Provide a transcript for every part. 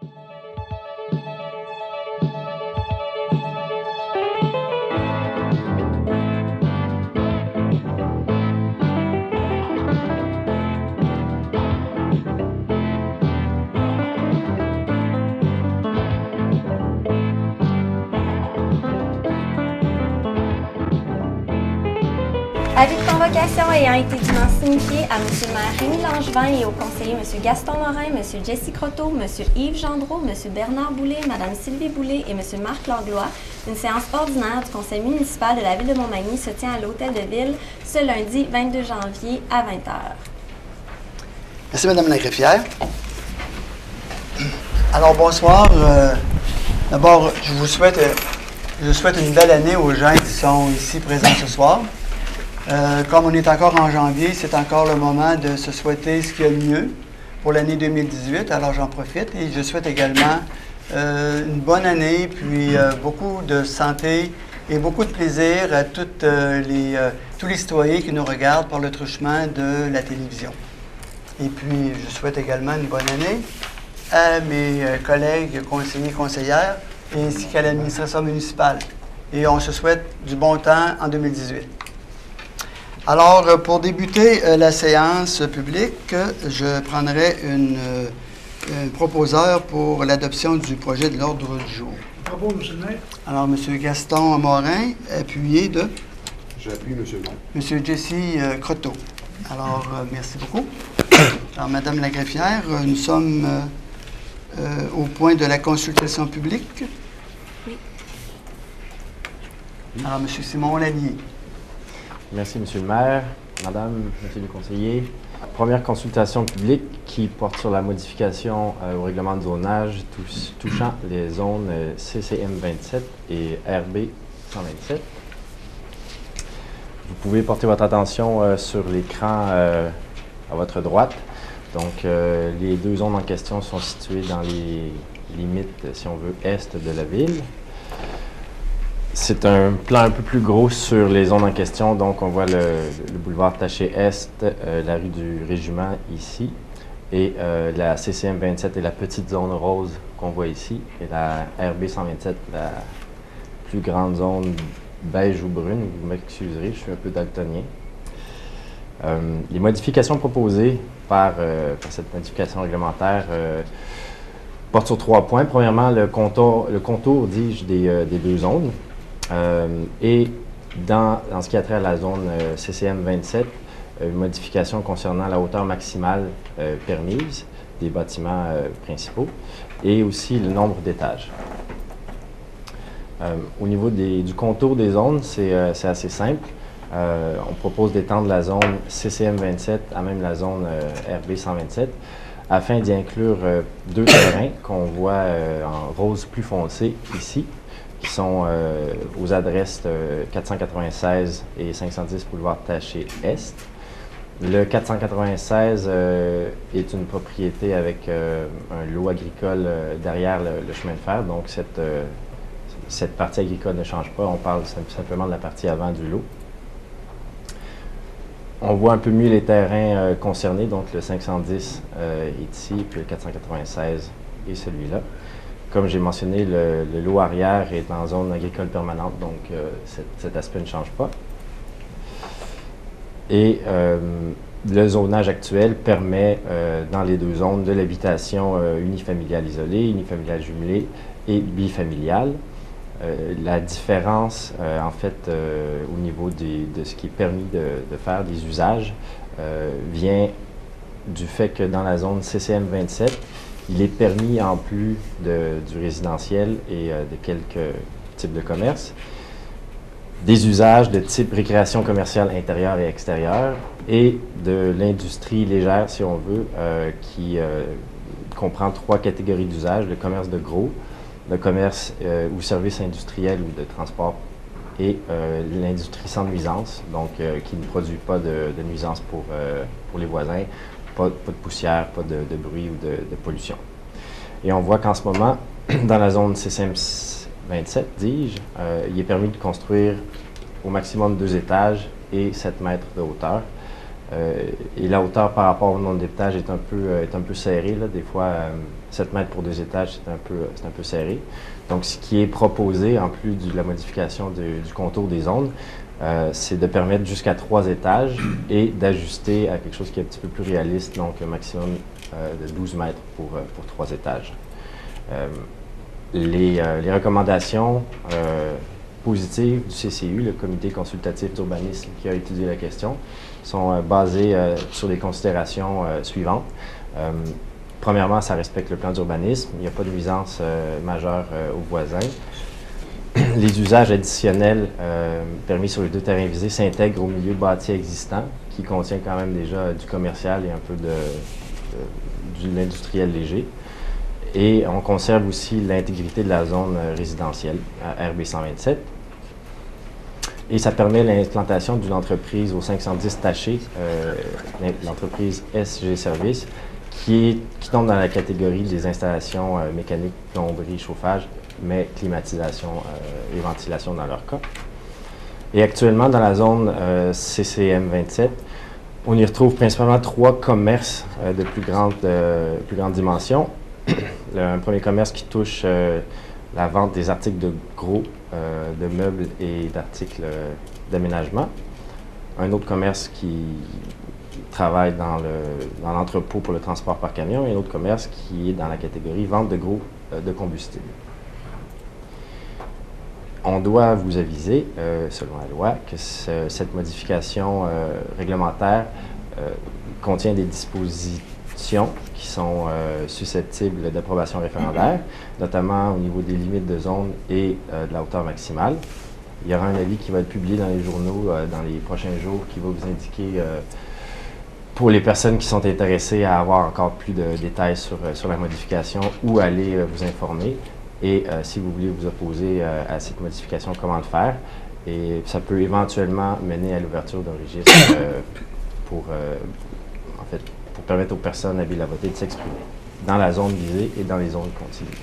Avis de convocation ayant été dûment signifié à M. le maire Rémi Langevin et aux conseillers M. Gaston Morin, M. Jesse Croteau, M. Yves Gendreau, M. Bernard Boulay, Mme Sylvie Boulay et M. Marc Langlois, une séance ordinaire du conseil municipal de la ville de Montmagny se tient à l'hôtel de ville ce lundi 22 janvier à 20h. Merci, Mme la greffière. Alors, bonsoir. D'abord, je souhaite une belle année aux gens qui sont ici présents ce soir. Comme on est encore en janvier, c'est encore le moment de se souhaiter ce qu'il y a de mieux pour l'année 2018. Alors, j'en profite et je souhaite également une bonne année, puis beaucoup de santé et beaucoup de plaisir à tous les citoyens qui nous regardent par le truchement de la télévision. Et puis, je souhaite également une bonne année à mes collègues conseillers et conseillères, ainsi qu'à l'administration municipale. Et on se souhaite du bon temps en 2018. Alors, pour débuter la séance publique, je prendrai un proposeur pour l'adoption du projet de l'ordre du jour. Bravo, M. le maire. Alors, M. Gaston Morin, appuyé de... J'appuie, M. le maire. M. Jesse Croteau. Alors, merci beaucoup. Alors, Madame la greffière, nous sommes au point de la consultation publique. Oui. Alors, M. Simon Lallier. Merci, Monsieur le maire, Madame, Monsieur le conseiller. Première consultation publique qui porte sur la modification au règlement de zonage touchant les zones CCM 27 et RB 127. Vous pouvez porter votre attention sur l'écran à votre droite. Donc, les deux zones en question sont situées dans les limites, si on veut, est de la ville. C'est un plan un peu plus gros sur les zones en question. Donc, on voit le boulevard Taché-Est, la rue du Régiment ici, et la CCM 27 et la petite zone rose qu'on voit ici, et la RB 127, la plus grande zone beige ou brune. Vous m'excuserez, je suis un peu daltonien. Les modifications proposées par cette modification réglementaire portent sur 3 points. Premièrement, le contour, dis-je, des deux zones. Et dans ce qui a trait à la zone CCM 27, une modification concernant la hauteur maximale permise des bâtiments principaux et aussi le nombre d'étages. Au niveau du contour des zones, c'est assez simple. On propose d'étendre la zone CCM 27 à même la zone RB 127 afin d'y inclure 2 terrains qu'on voit en rose plus foncé ici, qui sont aux adresses 496 et 510 boulevard Taché-Est. Le 496 est une propriété avec un lot agricole derrière le chemin de fer, donc cette partie agricole ne change pas, on parle simplement de la partie avant du lot. On voit un peu mieux les terrains concernés, donc le 510 est ici, puis le 496 est celui-là. Comme j'ai mentionné, le lot arrière est en zone agricole permanente, donc cet aspect ne change pas. Et le zonage actuel permet, dans les deux zones, de l'habitation unifamiliale isolée, unifamiliale jumelée et bifamiliale. La différence, en fait, au niveau de ce qui est permis de faire, des usages, vient du fait que dans la zone CCM 27, il est permis, en plus du résidentiel et de quelques types de commerces, des usages de type récréation commerciale intérieure et extérieure et de l'industrie légère, si on veut, qui comprend 3 catégories d'usages: le commerce de gros, le commerce ou service industriel ou de transport et l'industrie sans nuisance, donc qui ne produit pas de nuisance pour les voisins, pas de poussière, pas de bruit ou de pollution. Et on voit qu'en ce moment, dans la zone CCM 27, dis-je, il est permis de construire au maximum 2 étages et 7 mètres de hauteur. Et la hauteur par rapport au nombre d'étages est un peu serrée. Là. Des fois, 7 mètres pour 2 étages, c'est un peu serré. Donc, ce qui est proposé, en plus de la modification du contour des zones, c'est de permettre jusqu'à 3 étages et d'ajuster à quelque chose qui est un petit peu plus réaliste, donc un maximum de 12 mètres pour 3 étages. Les recommandations positives du CCU, le Comité consultatif d'urbanisme qui a étudié la question, sont basées sur les considérations suivantes. Premièrement, ça respecte le plan d'urbanisme. Il n'y a pas de nuisance majeure aux voisins. Les usages additionnels permis sur les 2 terrains visés s'intègrent au milieu bâti existant, qui contient quand même déjà du commercial et un peu de l'industriel léger. Et on conserve aussi l'intégrité de la zone résidentielle, à RB 127. Et ça permet l'implantation d'une entreprise au 510 Taché, l'entreprise SG Service, qui tombe dans la catégorie des installations mécaniques, plomberie, chauffage, mais climatisation et ventilation dans leur cas. Et actuellement, dans la zone CCM 27, on y retrouve principalement 3 commerces de plus grande dimension. Un premier commerce qui touche la vente des articles de gros, de meubles et d'articles d'aménagement. Un autre commerce qui travaille dans l'entrepôt pour le transport par camion et un autre commerce qui est dans la catégorie vente de gros de combustible. On doit vous aviser, selon la loi, que cette modification réglementaire contient des dispositions qui sont susceptibles d'approbation référendaire, notamment au niveau des limites de zone et de la hauteur maximale. Il y aura un avis qui va être publié dans les journaux dans les prochains jours qui va vous indiquer, pour les personnes qui sont intéressées à avoir encore plus de détails sur la modification, où aller vous informer. Et si vous voulez vous opposer à cette modification, comment le faire. Et ça peut éventuellement mener à l'ouverture d'un registre pour permettre aux personnes habiles à voter de s'exprimer dans la zone visée et dans les zones contiguës.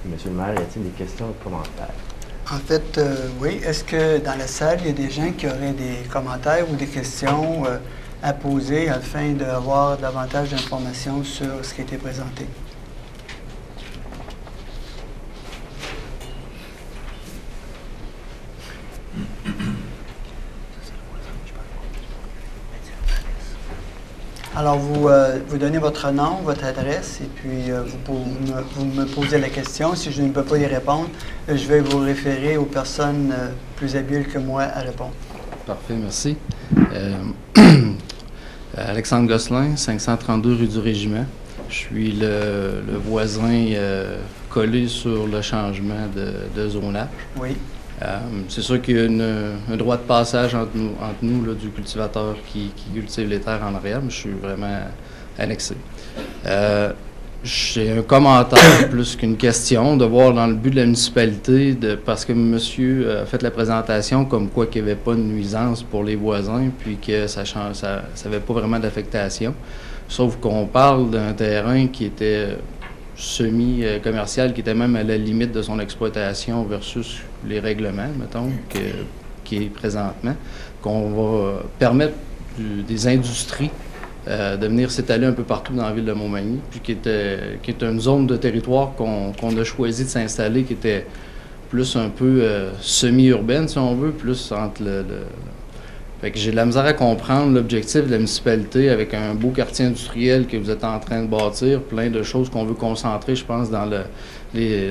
Monsieur le maire, y a-t-il des questions ou commentaires? En fait, oui. Est-ce que dans la salle, il y a des gens qui auraient des commentaires ou des questions à poser afin d'avoir davantage d'informations sur ce qui a été présenté? Alors, vous donnez votre nom, votre adresse, et puis vous me posez la question. Si je ne peux pas y répondre, je vais vous référer aux personnes plus habiles que moi à répondre. Parfait, merci. Alexandre Gosselin, 532 rue du Régiment. Je suis le voisin collé sur le changement de zonage. Oui. C'est sûr qu'il y a un droit de passage entre nous là, du cultivateur qui cultive les terres en arrière, mais je suis vraiment annexé. J'ai un commentaire plus qu'une question, de voir dans le but de la municipalité, parce que monsieur a fait la présentation comme quoi qu'il n'y avait pas de nuisance pour les voisins, puis que ça n'avait pas vraiment d'affectation. Sauf qu'on parle d'un terrain qui était semi-commercial, qui était même à la limite de son exploitation versus les règlements, mettons, qui est présentement, qu'on va permettre des industries de venir s'étaler un peu partout dans la ville de Montmagny, puis qui est une zone de territoire qu'on a choisi de s'installer, qui était plus un peu semi-urbaine, si on veut, plus entre Fait que j'ai de la misère à comprendre l'objectif de la municipalité avec un beau quartier industriel que vous êtes en train de bâtir, plein de choses qu'on veut concentrer, je pense, dans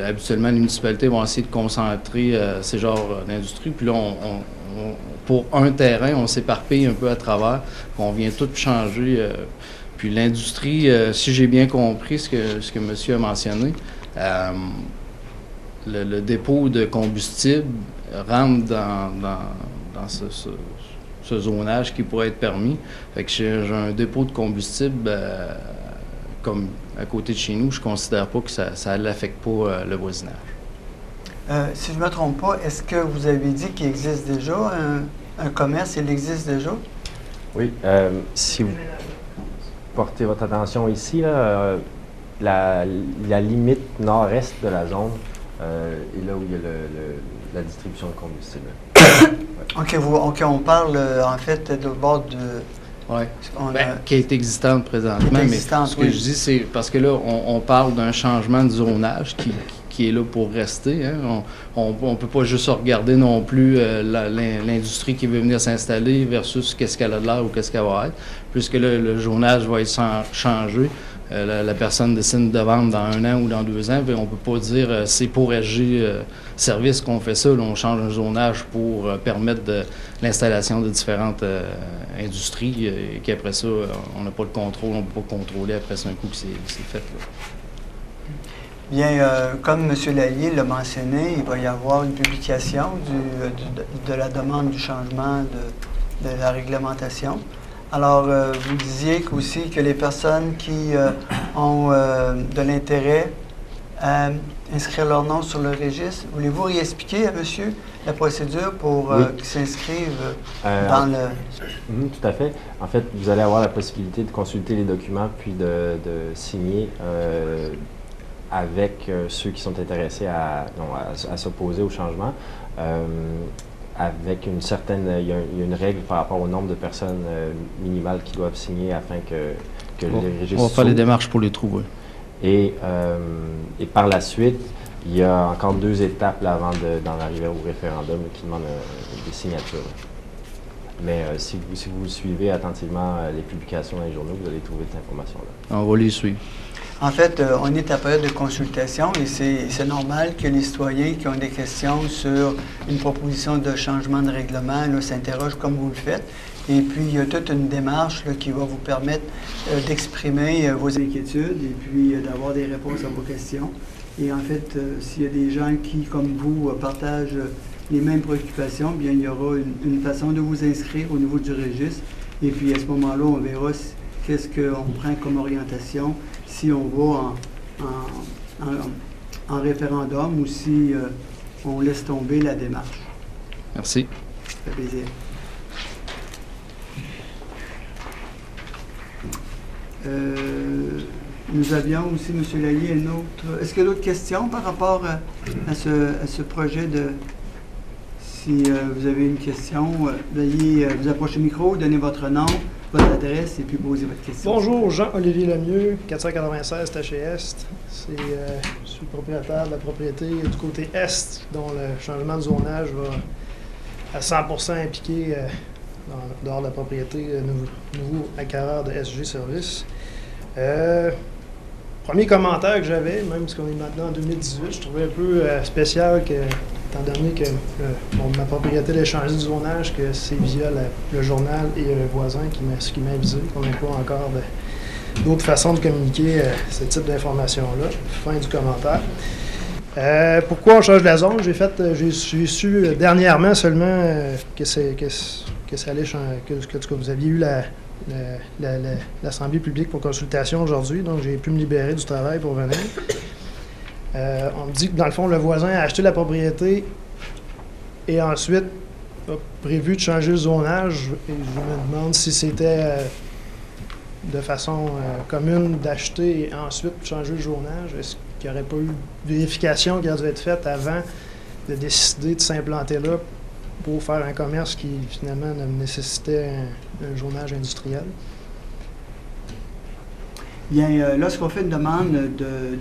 habituellement, les municipalités vont essayer de concentrer ces genres d'industries, puis là, pour un terrain, on s'éparpille un peu à travers, on vient tout changer. Puis l'industrie, si j'ai bien compris ce que monsieur a mentionné, le dépôt de combustible rentre dans ce zonage qui pourrait être permis. Fait que j'ai un dépôt de combustible comme à côté de chez nous, je ne considère pas que ça n'affecte pas le voisinage. Si je ne me trompe pas, est-ce que vous avez dit qu'il existe déjà un commerce? Il existe déjà? Oui. Si vous portez votre attention ici, là, la limite nord-est de la zone est là où il y a la distribution de combustible. Ouais. OK, on parle en fait de bord de... Oui, on qui est existante présentement. Qui est existante, mais ce que oui. je dis, c'est parce que là, on parle d'un changement de zonage qui est là pour rester. Hein. On ne peut pas juste regarder non plus l'industrie qui veut venir s'installer versus qu'est-ce qu'elle a de l'air ou qu'est-ce qu'elle va être. Puisque là, le zonage va être changé. La personne décide de vendre dans 1 an ou dans 2 ans, puis on ne peut pas dire c'est pour SG Service qu'on fait ça. Là, on change un zonage pour permettre l'installation de différentes industries et qu'après ça, on n'a pas le contrôle, on ne peut pas contrôler après ça un coup que c'est fait. Là. Bien, comme M. Lallier l'a mentionné, il va y avoir une publication de la demande du changement de la réglementation. Alors, vous disiez aussi que les personnes qui ont de l'intérêt à inscrire leur nom sur le registre, voulez-vous réexpliquer à monsieur la procédure pour qu'ils s'inscrivent dans le... Tout à fait. En fait, vous allez avoir la possibilité de consulter les documents puis de signer avec ceux qui sont intéressés à s'opposer au changement. Avec une certaine, il y a une règle par rapport au nombre de personnes minimales qui doivent signer afin que les registres on va faire les démarches pour les trouver. Et par la suite, il y a encore 2 étapes là, avant d'en arriver au référendum qui demandent des signatures. Mais si vous suivez attentivement les publications dans les journaux, vous allez trouver cette information-là. On va les suivre. En fait, on est à période de consultation et c'est normal que les citoyens qui ont des questions sur une proposition de changement de règlement s'interrogent comme vous le faites. Et puis, il y a toute une démarche là, qui va vous permettre d'exprimer vos inquiétudes et puis d'avoir des réponses à vos questions. Et en fait, s'il y a des gens qui, comme vous, partagent les mêmes préoccupations, bien, il y aura une façon de vous inscrire au niveau du registre. Et puis, à ce moment-là, on verra qu'est-ce qu'on prend comme orientation, si on va en référendum ou si on laisse tomber la démarche. Merci. Ça fait plaisir. Nous avions aussi, M. Lallier, une autre... Est-ce qu'il y a d'autres questions par rapport à ce projet de... Si vous avez une question, veuillez vous approcher le micro, donner votre nom, votre adresse et puis poser votre question. Bonjour, Jean-Olivier Lemieux, 496 Taché Est. Je suis propriétaire de la propriété du côté Est, dont le changement de zonage va à 100% impliquer dehors de la propriété nouveau acquéreur de SG Service. Premier commentaire que j'avais, même parce qu'on est maintenant en 2018, je trouvais un peu spécial que, étant donné que ma propriété a changé de zonage, que c'est via le journal et le voisin qui m'a avisé qu'on n'a pas encore d'autres façons de communiquer ce type d'informations-là. Fin du commentaire. Pourquoi on change la zone? J'ai su dernièrement seulement que vous aviez eu l'Assemblée publique pour consultation aujourd'hui, donc j'ai pu me libérer du travail pour venir. On me dit que dans le fond, le voisin a acheté la propriété et ensuite a prévu de changer le zonage. Et je me demande si c'était de façon commune d'acheter et ensuite changer le zonage. Est-ce qu'il n'y aurait pas eu de vérification qui a dû être faite avant de décider de s'implanter là pour faire un commerce qui finalement nécessitait un zonage industriel? Bien, lorsqu'on fait une demande de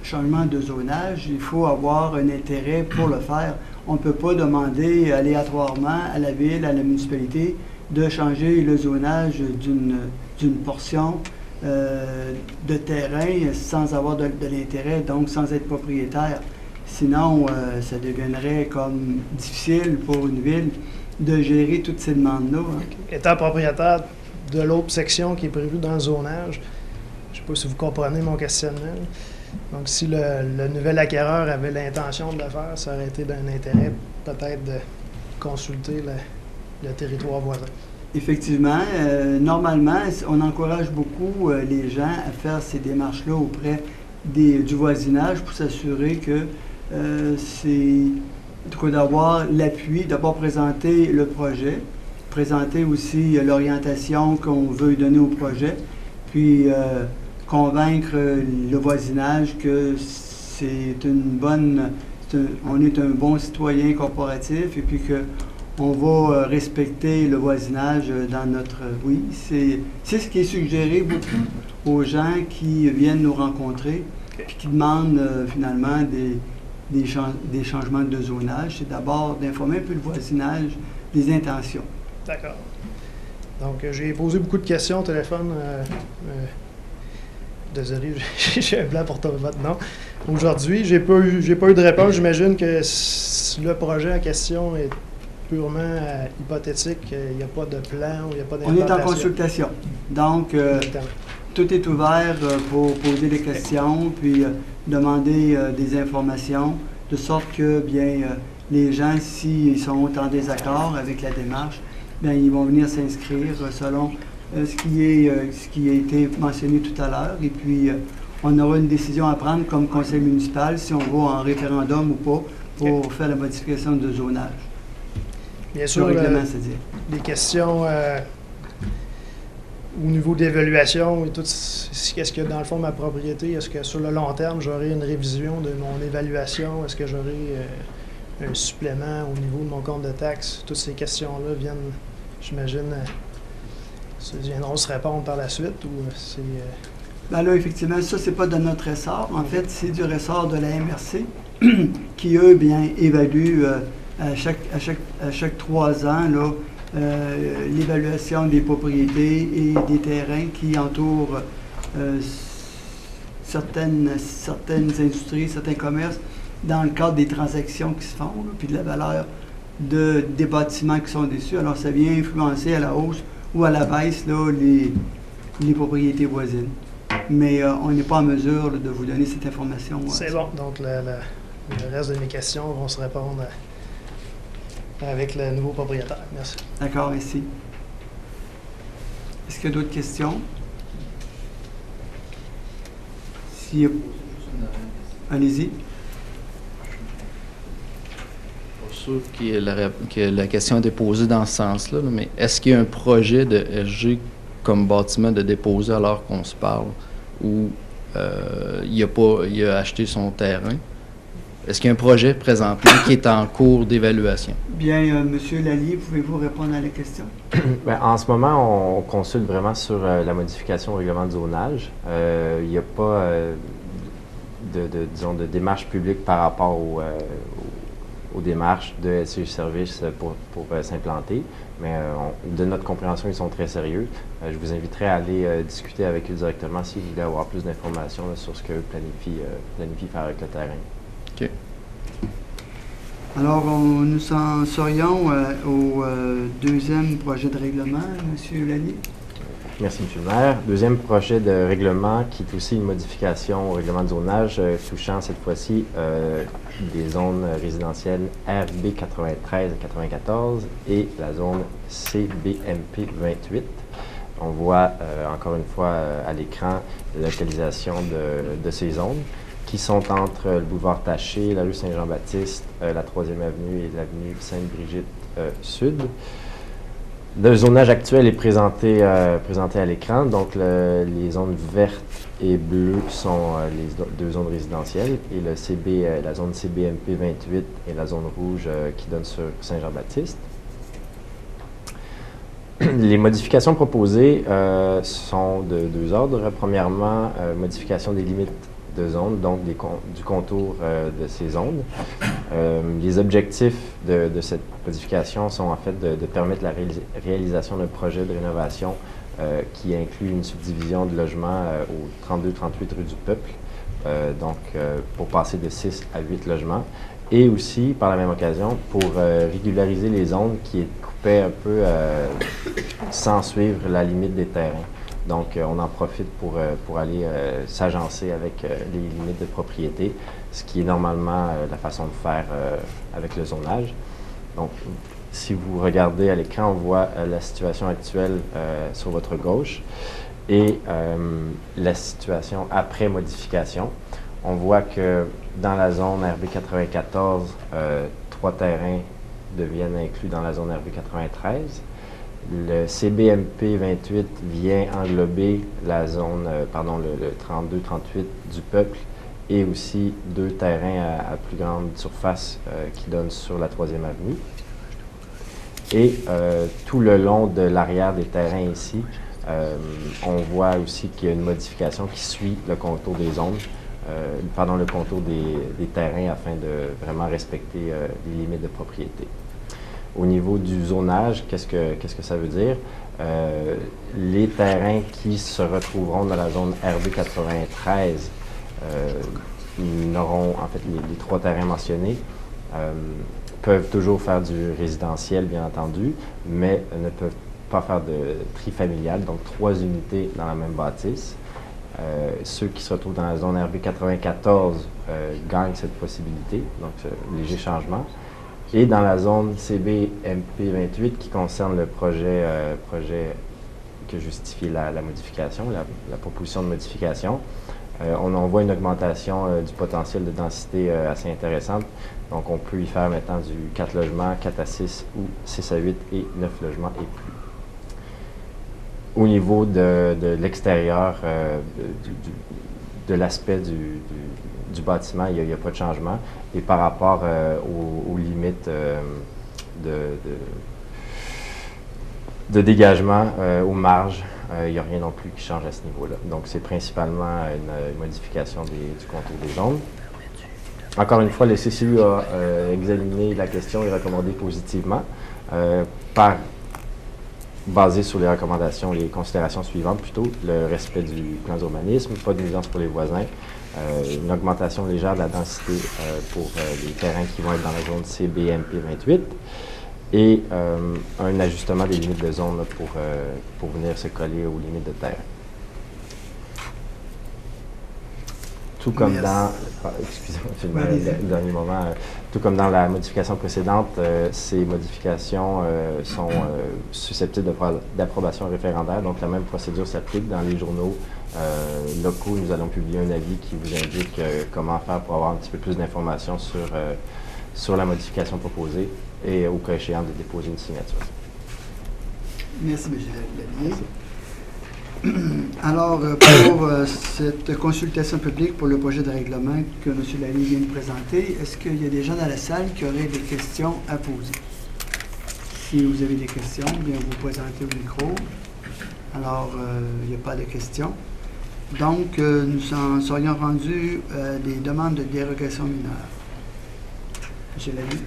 changement de zonage, il faut avoir un intérêt pour le faire. On ne peut pas demander aléatoirement à la ville, à la municipalité, de changer le zonage d'une portion de terrain sans avoir de l'intérêt, donc sans être propriétaire. Sinon, ça deviendrait comme difficile pour une ville de gérer toutes ces demandes-là. Hein. Étant propriétaire de l'autre section qui est prévue dans le zonage, je ne sais pas si vous comprenez mon questionnement. Donc, si le nouvel acquéreur avait l'intention de le faire, ça aurait été d'un intérêt peut-être de consulter le territoire voisin. Effectivement, normalement, on encourage beaucoup les gens à faire ces démarches-là auprès du voisinage pour s'assurer que c'est d'avoir l'appui, d'abord présenter le projet, présenter aussi l'orientation qu'on veut donner au projet, puis convaincre le voisinage que on est un bon citoyen corporatif et puis on va respecter le voisinage dans notre... Oui, c'est ce qui est suggéré beaucoup aux gens qui viennent nous rencontrer et qui demandent finalement des changements de zonage. C'est d'abord d'informer un peu le voisinage des intentions. D'accord. Donc, j'ai posé beaucoup de questions au téléphone. Désolé, j'ai un blanc pour votre nom. Aujourd'hui, j'ai pas eu de réponse. J'imagine que le projet en question est purement hypothétique. Il n'y a pas de plan ou il n'y a pas On est d'implantation. en consultation. Donc, tout est ouvert pour poser des questions, puis demander des informations, de sorte que, bien, les gens, s'ils sont en désaccord avec la démarche, bien, ils vont venir s'inscrire selon ce qui a été mentionné tout à l'heure. Et puis, on aura une décision à prendre comme conseil municipal si on va en référendum ou pas pour faire la modification de zonage. Bien sûr, le règlement, c'est-à-dire. des questions au niveau d'évaluation et tout, est-ce que dans le fond de ma propriété, est-ce que sur le long terme, j'aurai une révision de mon évaluation? Est-ce que j'aurai un supplément au niveau de mon compte de taxes? Toutes ces questions-là viennent, j'imagine, viendront se répondre par la suite ou c'est... Ben là, effectivement, ça, c'est pas de notre ressort. En fait, c'est du ressort de la MRC qui, eux, bien, évaluent à chaque 3 ans là, l'évaluation des propriétés et des terrains qui entourent certaines industries, certains commerces, dans le cadre des transactions qui se font, là, puis de la valeur des bâtiments qui sont dessus. Alors, ça vient influencer à la hausse ou à la baisse là, les propriétés voisines. Mais on n'est pas en mesure là, de vous donner cette information. C'est bon. Donc, le reste de mes questions vont se répondre avec le nouveau propriétaire. Merci. D'accord, merci. Est-ce qu'il y a d'autres questions? Allez-y. Pas sûr que la question est posée dans ce sens-là, mais est-ce qu'il y a un projet de SG comme bâtiment de déposer alors qu'on se parle ou il a acheté son terrain? Est-ce qu'il y a un projet présentement qui est en cours d'évaluation? Bien, M. Lallier, pouvez-vous répondre à la question? Bien, en ce moment, on consulte vraiment sur la modification au règlement de zonage. Il n'y a pas disons, de démarche publique par rapport aux démarches de SCG Services pour s'implanter. Mais de notre compréhension, ils sont très sérieux. Je vous inviterai à aller discuter avec eux directement si vous voulez avoir plus d'informations sur ce qu'eux planifient faire avec le terrain. OK. Alors, nous en serions au deuxième projet de règlement, M. Lallier. Merci, M. le maire. Deuxième projet de règlement qui est aussi une modification au règlement de zonage touchant cette fois-ci des zones résidentielles RB 93 et 94 et la zone CBMP 28. On voit encore une fois à l'écran la localisation de ces zones qui sont entre le boulevard Taché, la rue Saint-Jean-Baptiste, la 3e avenue et l'avenue Sainte-Brigitte Sud. Le zonage actuel est présenté à l'écran. Donc, les zones vertes et bleues sont les deux zones résidentielles et la zone CBMP 28 et la zone rouge qui donne sur Saint-Jean-Baptiste. Les modifications proposées sont de 2 ordres. Premièrement, modification des limites de zone, donc du contour de ces zones. Les objectifs de cette modification sont en fait de permettre la réalisation d'un projet de rénovation qui inclut une subdivision de logements au 32-38 rue du Peuple, pour passer de 6 à 8 logements, et aussi, par la même occasion, pour régulariser les zones qui coupaient un peu sans suivre la limite des terrains. Donc, on en profite pour aller s'agencer avec les limites de propriété, ce qui est normalement la façon de faire avec le zonage. Donc, si vous regardez à l'écran, on voit la situation actuelle sur votre gauche et la situation après modification. On voit que dans la zone RB 94, 3 terrains deviennent inclus dans la zone RB 93. Le CBMP 28 vient englober la zone, le 32-38 du Peuple et aussi 2 terrains à plus grande surface qui donnent sur la 3e avenue. Et tout le long de l'arrière des terrains ici, on voit aussi qu'il y a une modification qui suit le contour des zones, le contour des terrains afin de vraiment respecter les limites de propriété. Au niveau du zonage, qu'est-ce que ça veut dire? Les terrains qui se retrouveront dans la zone RB 93 n'auront, en fait, les 3 terrains mentionnés peuvent toujours faire du résidentiel, bien entendu, mais ne peuvent pas faire de tri familial, donc 3 unités dans la même bâtisse. Ceux qui se retrouvent dans la zone RB 94 gagnent cette possibilité, donc léger changement. Et dans la zone CB-MP 28 qui concerne le projet que justifie la modification, la proposition de modification, on voit une augmentation du potentiel de densité assez intéressante. Donc, on peut y faire maintenant du 4 logements, 4 à 6 ou 6 à 8 et 9 logements et plus. Au niveau de l'extérieur, de l'aspect du bâtiment, il n'y a pas de changement. Et par rapport aux limites de dégagement, aux marges, il n'y a rien non plus qui change à ce niveau-là. Donc, c'est principalement une modification du contour des zones. Encore une fois, le CCU a examiné la question et recommandé positivement, basé sur les recommandations, les considérations suivantes plutôt: le respect du plan d'urbanisme, pas de nuisance pour les voisins, une augmentation légère de la densité pour les terrains qui vont être dans la zone CBMP 28 et un ajustement des limites de zone là, pour venir se coller aux limites de terre. Tout comme dans, excusez-moi, le dernier moment, tout comme dans la modification précédente, ces modifications sont susceptibles d'approbation référendaire, donc la même procédure s'applique. Dans les journaux locaux, nous allons publier un avis qui vous indique comment faire pour avoir un petit peu plus d'informations sur la modification proposée et au cas échéant de déposer une signature. Merci, M. Lallier. Alors, pour cette consultation publique pour le projet de règlement que M. Lallier vient de présenter, est-ce qu'il y a des gens dans la salle qui auraient des questions à poser? Si vous avez des questions, bien vous présentez au micro. Alors, il n'y a pas de questions. Donc, nous en serions rendus des demandes de dérogation mineure. M. Lallier?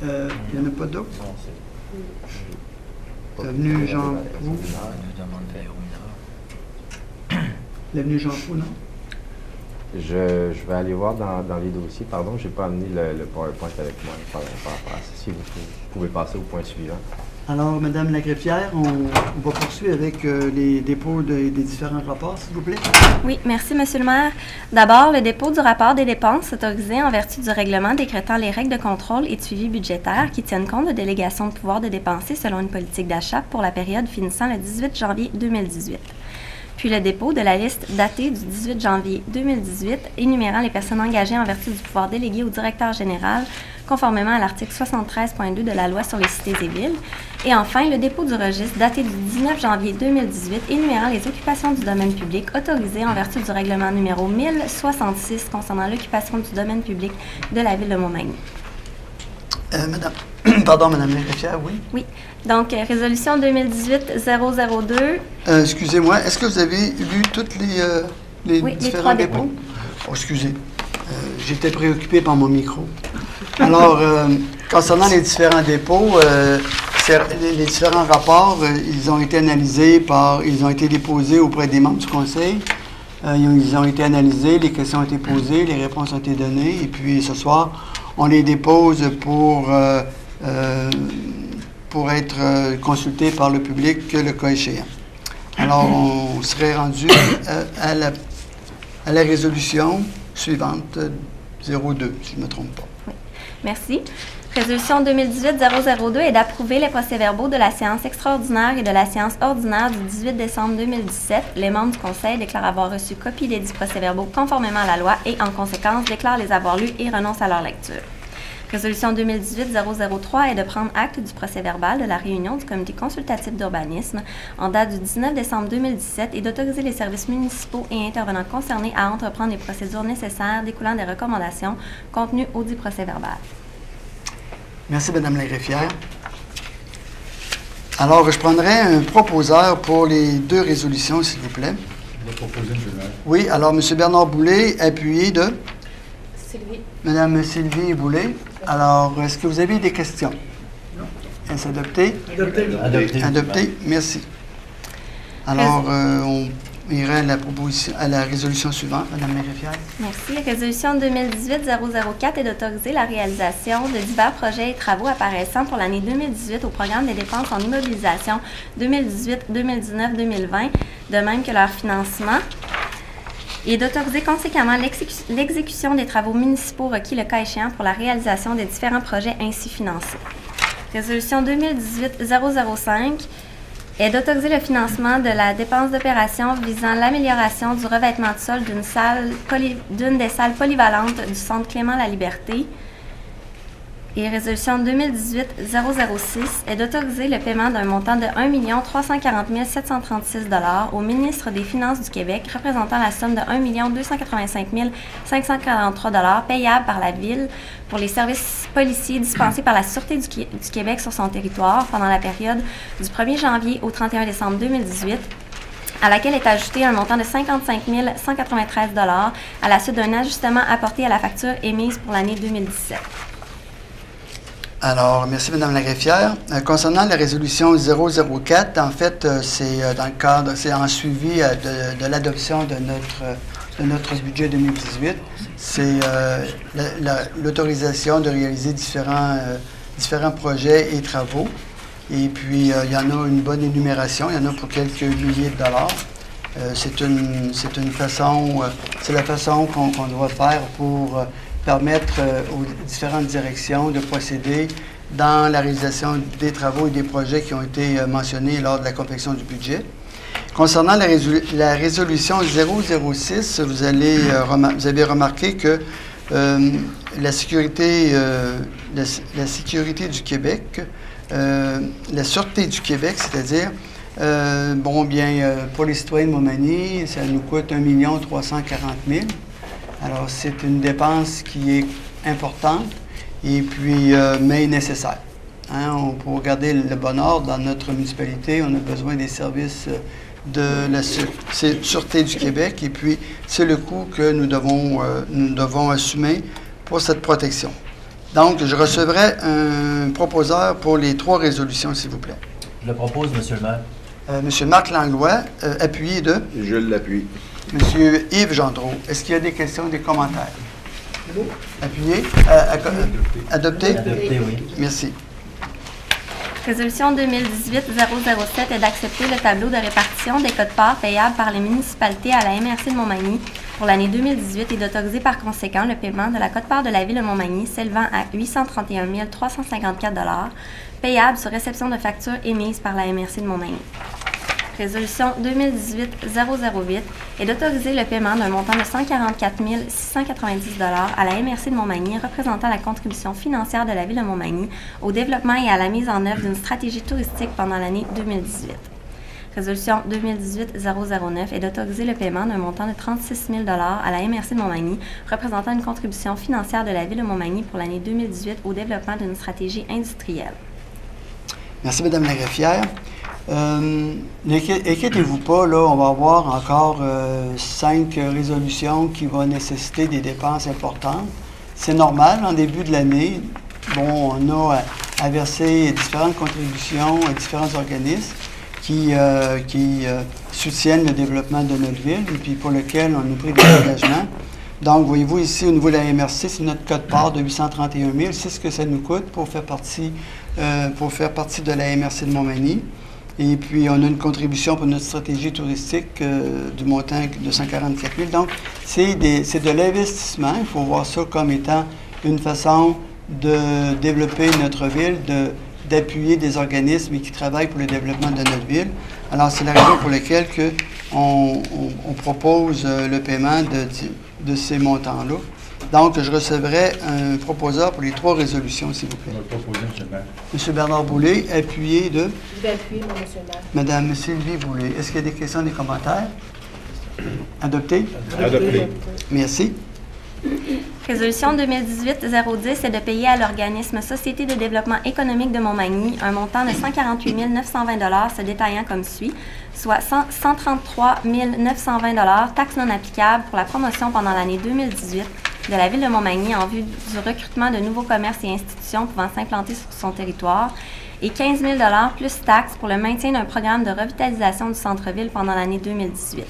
Il n'y en a pas d'autres? L'avenue Jean Proulx. L'avenue Jean Proulx, non? Je vais aller voir dans les dossiers. Pardon, je n'ai pas amené le PowerPoint avec moi par rapport à ça. Si vous pouvez passer au point suivant. Alors, Madame la greffière, on va poursuivre avec les dépôts des différents rapports, s'il vous plaît. Oui, merci, Monsieur le maire. D'abord, le dépôt du rapport des dépenses autorisé en vertu du règlement décrétant les règles de contrôle et de suivi budgétaire qui tiennent compte de délégations de pouvoir de dépenser selon une politique d'achat pour la période finissant le 18 janvier 2018. Puis le dépôt de la liste datée du 18 janvier 2018 énumérant les personnes engagées en vertu du pouvoir délégué au directeur général conformément à l'article 73.2 de la loi sur les cités et villes. Et enfin, le dépôt du registre daté du 19 janvier 2018 énumérant les occupations du domaine public autorisées en vertu du règlement numéro 1066 concernant l'occupation du domaine public de la ville de Montmagny. Madame la greffière, oui? Oui. Donc, résolution 2018-002. Excusez-moi, est-ce que vous avez lu toutes les différents dépôts? Oh, excusez. J'étais préoccupé par mon micro. Alors, concernant les différents dépôts, les différents rapports, ils ont été analysés ils ont été déposés auprès des membres du conseil. Ils ont été analysés, les questions ont été posées, les réponses ont été données. Et puis, ce soir, on les dépose pour être consultés par le public, le cas échéant. Alors, on serait rendu à la résolution suivante, 02, si je ne me trompe pas. Oui. Merci. Résolution 2018-002 est d'approuver les procès-verbaux de la séance extraordinaire et de la séance ordinaire du 18 décembre 2017. Les membres du Conseil déclarent avoir reçu copie des 10 procès-verbaux conformément à la loi et, en conséquence, déclarent les avoir lus et renoncent à leur lecture. Résolution 2018-003 est de prendre acte du procès-verbal de la réunion du comité consultatif d'urbanisme en date du 19 décembre 2017 et d'autoriser les services municipaux et intervenants concernés à entreprendre les procédures nécessaires découlant des recommandations contenues au dit procès-verbal. Merci, Madame la greffière. Alors, je prendrai un proposeur pour les deux résolutions, s'il vous plaît. Je vais proposer, M. le maire. Oui, alors, M. Bernard Boulay, appuyé de Sylvie. Mme Sylvie Boulay. Alors, est-ce que vous avez des questions? Non. Est-ce adopté? Adopté. Adopté, merci. Alors, on irait à la résolution suivante, Mme Marie-Fière. Merci. Résolution 2018-004 est d'autoriser la réalisation de divers projets et travaux apparaissant pour l'année 2018 au programme des dépenses en immobilisation 2018, 2019, 2020, de même que leur financement, et d'autoriser conséquemment l'exécution des travaux municipaux requis le cas échéant pour la réalisation des différents projets ainsi financés. Résolution 2018-005 est d'autoriser le financement de la dépense d'opération visant l'amélioration du revêtement de sol d'une des salles polyvalentes du Centre Clément-La-Liberté. Et résolution 2018-006 est d'autoriser le paiement d'un montant de 1 340 736 $ au ministre des Finances du Québec, représentant la somme de 1 285 543 $ payables par la Ville pour les services policiers dispensés par la Sûreté du Québec sur son territoire pendant la période du 1er janvier au 31 décembre 2018, à laquelle est ajouté un montant de 55 193 $ à la suite d'un ajustement apporté à la facture émise pour l'année 2017. Alors, merci Mme la greffière. Concernant la résolution 004, en fait, c'est dans le cadre, c'est en suivi de l'adoption de notre budget 2018. C'est l'autorisation de réaliser différents projets et travaux. Et puis, il y en a une bonne énumération. Il y en a pour quelques milliers de dollars. C'est la façon qu'on doit faire pour permettre aux différentes directions de procéder dans la réalisation des travaux et des projets qui ont été mentionnés lors de la confection du budget. Concernant la résolution 006, vous avez remarqué que la sécurité du Québec, la Sûreté du Québec, c'est-à-dire, pour les citoyens de Montmagny, ça nous coûte 1 340 000 $. Alors, c'est une dépense qui est importante et puis, mais nécessaire. Pour garder le bon ordre dans notre municipalité, on a besoin des services de la Sûreté du Québec et puis, c'est le coût que nous devons assumer pour cette protection. Donc, je recevrai un proposeur pour les 3 résolutions, s'il vous plaît. Je le propose, M. le maire. M. Marc Langlois, appuyé de? Je l'appuie. M. Yves Gendreau. Est-ce qu'il y a des questions, des commentaires? Appuyé? Adopté? Adopté, oui. Merci. Résolution 2018-007 est d'accepter le tableau de répartition des quotes-parts payables par les municipalités à la MRC de Montmagny pour l'année 2018 et d'autoriser par conséquent le paiement de la quote-part de la Ville de Montmagny s'élevant à 831 354 $ payable sur réception de factures émises par la MRC de Montmagny. Résolution 2018-008 est d'autoriser le paiement d'un montant de 144 690 $ à la MRC de Montmagny représentant la contribution financière de la Ville de Montmagny au développement et à la mise en œuvre d'une stratégie touristique pendant l'année 2018. Résolution 2018-009 est d'autoriser le paiement d'un montant de 36 000 $ à la MRC de Montmagny représentant une contribution financière de la Ville de Montmagny pour l'année 2018 au développement d'une stratégie industrielle. Merci, Mme la greffière. Inquiétez-vous pas, là, on va avoir encore 5 résolutions qui vont nécessiter des dépenses importantes. C'est normal, en début de l'année. Bon, on a à verser différentes contributions à différents organismes qui soutiennent le développement de notre ville et puis pour lesquels on a pris des engagements. Donc, voyez-vous ici, au niveau de la MRC, c'est notre quote-part de 831 000. C'est ce que ça nous coûte pour faire partie de la MRC de Montmagny. Et puis, on a une contribution pour notre stratégie touristique du montant de 144 000. Donc, c'est de l'investissement. Il faut voir ça comme étant une façon de développer notre ville, d'appuyer des organismes qui travaillent pour le développement de notre ville. Alors, c'est la raison pour laquelle on propose le paiement de ces montants-là. Donc, je recevrai un proposeur pour les 3 résolutions, s'il vous plaît. Je vais proposer, M. le maire. M. Bernard Boulay, appuyé de? Je vais appuyer, M. le maire. Mme Sylvie Boulay. Est-ce qu'il y a des questions, des commentaires? Adopté? Adopté. Merci. Résolution 2018-010 est de payer à l'organisme Société de développement économique de Montmagny un montant de 148 920 $ se détaillant comme suit, soit 133 920 $ taxes non applicables pour la promotion pendant l'année 2018 de la Ville de Montmagny en vue du recrutement de nouveaux commerces et institutions pouvant s'implanter sur son territoire et 15 000 $ plus taxes pour le maintien d'un programme de revitalisation du centre-ville pendant l'année 2018.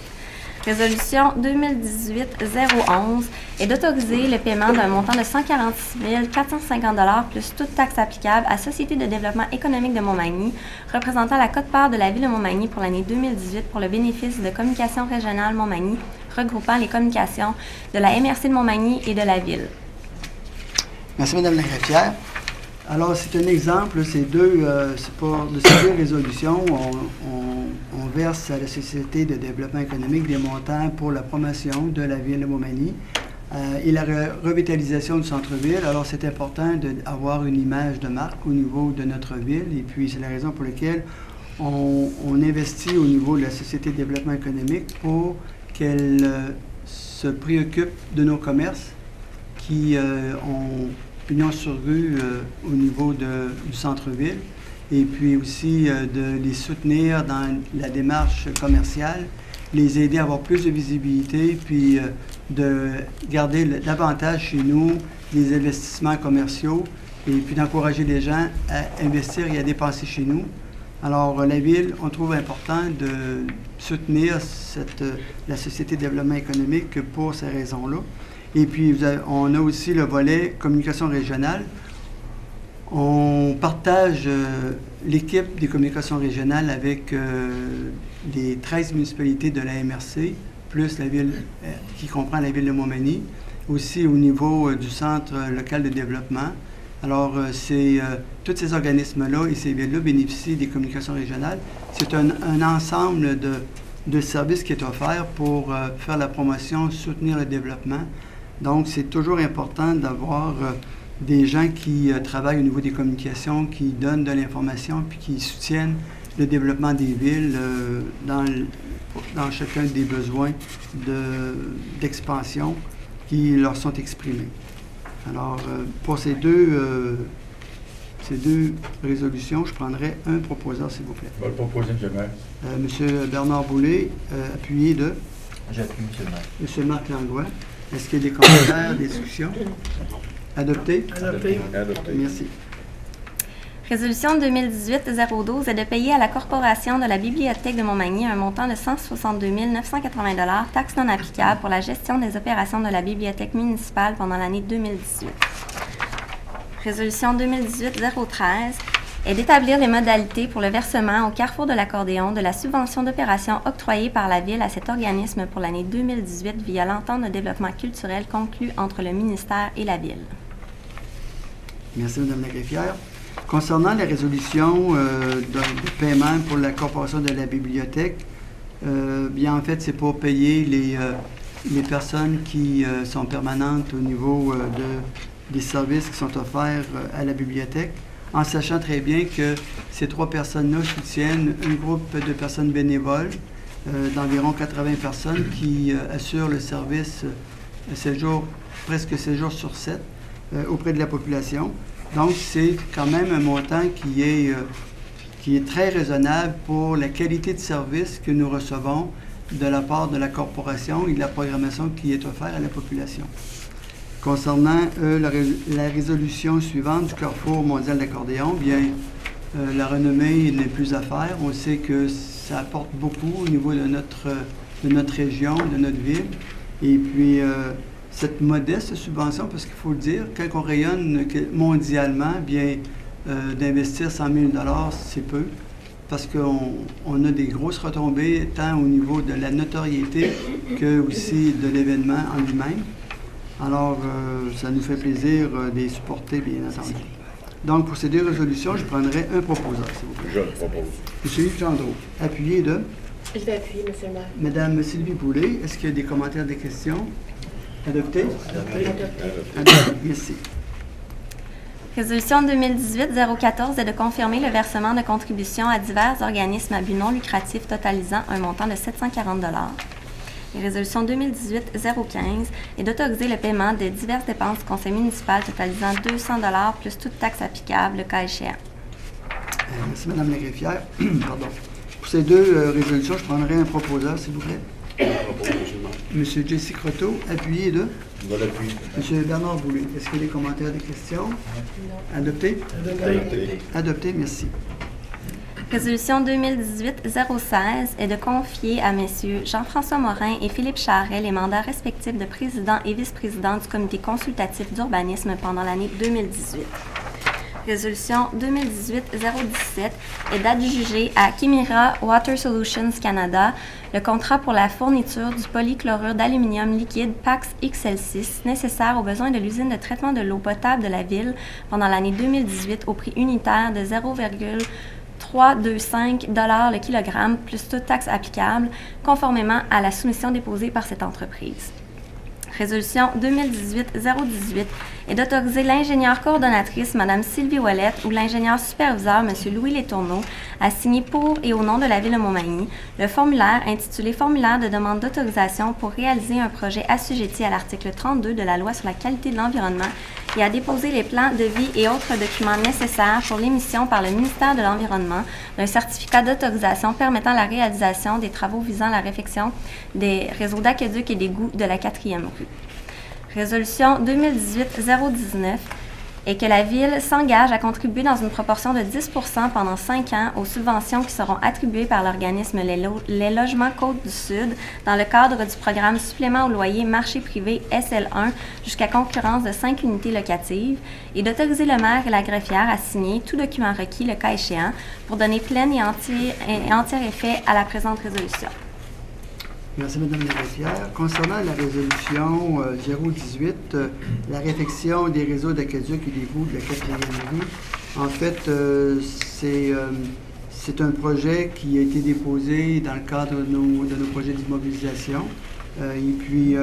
Résolution 2018-011 est d'autoriser le paiement d'un montant de 146 450 $ plus toute taxe applicable à Société de développement économique de Montmagny, représentant la quote-part de la Ville de Montmagny pour l'année 2018 pour le bénéfice de Communication régionale Montmagny, regroupant les communications de la MRC de Montmagny et de la Ville. Merci, Mme la greffière. Alors, c'est un exemple, c'est deux résolutions. On verse à la Société de développement économique des montants pour la promotion de la Ville de Montmagny et la revitalisation du centre-ville. Alors, c'est important d'avoir une image de marque au niveau de notre ville et puis c'est la raison pour laquelle on investit au niveau de la Société de développement économique pour qu'elle se préoccupe de nos commerces qui ont pignon sur rue au niveau du centre-ville et puis aussi de les soutenir dans la démarche commerciale, les aider à avoir plus de visibilité, puis de garder davantage chez nous les investissements commerciaux et puis d'encourager les gens à investir et à dépenser chez nous. Alors, la Ville, on trouve important de soutenir la Société de développement économique pour ces raisons-là. Et puis, on a aussi le volet communication régionale. On partage l'équipe des communications régionales avec les 13 municipalités de la MRC, plus la ville qui comprend la ville de Montmagny, aussi au niveau du Centre local de développement. Alors, tous ces organismes-là et ces villes-là bénéficient des communications régionales. C'est un ensemble de services qui est offert pour faire la promotion, soutenir le développement. Donc, c'est toujours important d'avoir des gens qui travaillent au niveau des communications, qui donnent de l'information, puis qui soutiennent le développement des villes dans chacun des besoins d'expansion qui leur sont exprimés. Alors, pour ces deux résolutions, je prendrai un proposeur, s'il vous plaît. Je vais le proposer, M. le maire. M. Bernard Boulay, appuyé de... J'appuie, M. le maire. M. Marc Langlois. Est-ce qu'il y a des commentaires, des discussions? Adopté? Adopté. Merci. Résolution 2018-012 est de payer à la Corporation de la Bibliothèque de Montmagny un montant de 162 980 $, taxes non applicables pour la gestion des opérations de la bibliothèque municipale pendant l'année 2018. Résolution 2018-013 est d'établir les modalités pour le versement au Carrefour de l'Accordéon de la subvention d'opération octroyée par la Ville à cet organisme pour l'année 2018 via l'entente de développement culturel conclue entre le ministère et la Ville. Merci, Mme la greffière. Concernant la résolution de paiement pour la Corporation de la Bibliothèque, bien en fait, c'est pour payer les personnes qui sont permanentes au niveau des services qui sont offerts à la bibliothèque, en sachant très bien que ces trois personnes-là soutiennent un groupe de personnes bénévoles d'environ 80 personnes qui assurent le service presque 7 jours sur 7 auprès de la population. Donc, c'est quand même un montant qui est très raisonnable pour la qualité de service que nous recevons de la part de la corporation et de la programmation qui est offerte à la population. Concernant la résolution suivante du Carrefour mondial d'accordéon, bien, la renommée n'est plus à faire. On sait que ça apporte beaucoup au niveau de notre région, de notre ville. Et puis, cette modeste subvention, parce qu'il faut le dire, quand on rayonne mondialement, bien, d'investir 100 000 $, c'est peu, parce qu'on a des grosses retombées, tant au niveau de la notoriété que aussi de l'événement en lui-même. Alors, ça nous fait plaisir de les supporter, bien entendu. Donc, pour ces deux résolutions, je prendrai un proposeur, s'il vous plaît. Je le propose. M. Yves Gendreau, appuyé de... Je vais appuyer, M. le maire. Madame Sylvie Boulay, est-ce qu'il y a des commentaires, des questions? Adopté? Adopté. Merci. Résolution 2018-014 est de confirmer le versement de contributions à divers organismes à but non lucratif totalisant un montant de 740 $. et résolution 2018-015 est d'autoriser le paiement de diverses dépenses du conseil municipal totalisant 200 $ plus toute taxe applicable, le cas échéant. Merci, Mme la greffière. Pardon. Pour ces deux résolutions, je prendrai un proposeur, s'il vous plaît. M. Jesse Croteau, appuyé de? Je vais l'appuyer. M. Bernard Boulay. Est-ce qu'il y a des commentaires, des questions? Non. Adopté? Adopté. Adopté, merci. Résolution 2018-016 est de confier à M. Jean-François Morin et Philippe Charret les mandats respectifs de président et vice-président du comité consultatif d'urbanisme pendant l'année 2018. Résolution 2018-017 est d'adjuger à Chimera Water Solutions Canada le contrat pour la fourniture du polychlorure d'aluminium liquide PAX XL6 nécessaire aux besoins de l'usine de traitement de l'eau potable de la ville pendant l'année 2018 au prix unitaire de 0,325 $ le kilogramme plus toute taxe applicable, conformément à la soumission déposée par cette entreprise. Résolution 2018-018 est d'autoriser l'ingénieure coordonnatrice Mme Sylvie Ouellette ou l'ingénieur superviseur M. Louis Letourneau à signer pour et au nom de la Ville de Montmagny le formulaire intitulé « Formulaire de demande d'autorisation pour réaliser un projet assujetti à l'article 32 de la Loi sur la qualité de l'environnement et à déposer les plans, devis et autres documents nécessaires pour l'émission par le ministère de l'Environnement d'un certificat d'autorisation permettant la réalisation des travaux visant la réfection des réseaux d'aqueducs et d'égouts de la 4e rue. Résolution 2018-019 est que la Ville s'engage à contribuer dans une proportion de 10 % pendant 5 ans aux subventions qui seront attribuées par l'organisme Les Logements Côte-du-Sud dans le cadre du programme Supplément au loyer marché privé SL1 jusqu'à concurrence de 5 unités locatives et d'autoriser le maire et la greffière à signer tout document requis, le cas échéant, pour donner plein et entier effet à la présente résolution. Merci, Mme la greffière. Concernant la résolution 018, la réfection des réseaux d'aqueducs et d'égouts de la 4e rue, en fait, c'est un projet qui a été déposé dans le cadre de nos projets d'immobilisation. Et puis,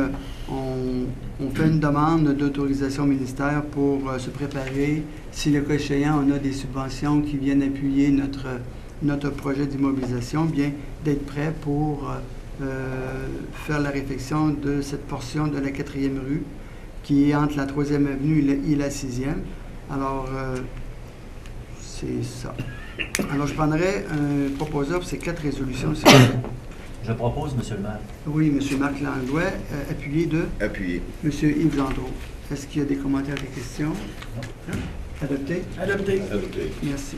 on fait une demande d'autorisation au ministère pour se préparer. Si le cas échéant, on a des subventions qui viennent appuyer notre projet d'immobilisation, bien d'être prêt pour faire la réfection de cette portion de la 4e rue qui est entre la 3e avenue et la 6e. Alors, c'est ça. Alors, je prendrai un proposeur pour ces 4 résolutions. Je propose, M. le maire. Oui, M. Marc Langlois, appuyé de? Appuyé. M. Yves Gendreau. Est-ce qu'il y a des commentaires, des questions? Non. Adopté? Adopté. Adopté. Merci.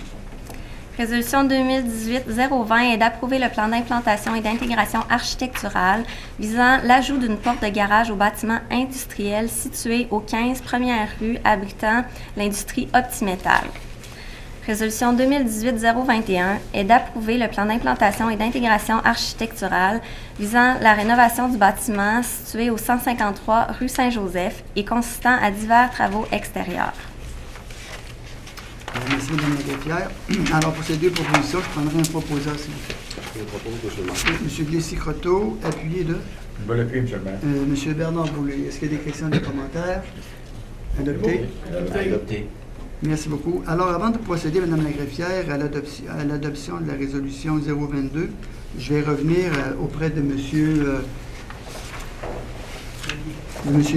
Résolution 2018-020 est d'approuver le plan d'implantation et d'intégration architecturale visant l'ajout d'une porte de garage au bâtiment industriel situé au 15 première rue abritant l'industrie Optimétal. Résolution 2018-021 est d'approuver le plan d'implantation et d'intégration architecturale visant la rénovation du bâtiment situé au 153 rue Saint-Joseph et consistant à divers travaux extérieurs. Merci, Mme la greffière. Alors, pour ces 2 propositions, je prendrai un proposeur, s'il vous plaît. Je propose, M. le maire. M. Jesse Croteau, appuyé de? Je vais l'appuyer, M. le maire. M. Bernard Boulay. Est-ce qu'il y a des questions, des commentaires? Adopté? Adopté. Merci beaucoup. Alors, avant de procéder, Mme la greffière, à l'adoption de la résolution 022, je vais revenir auprès de M.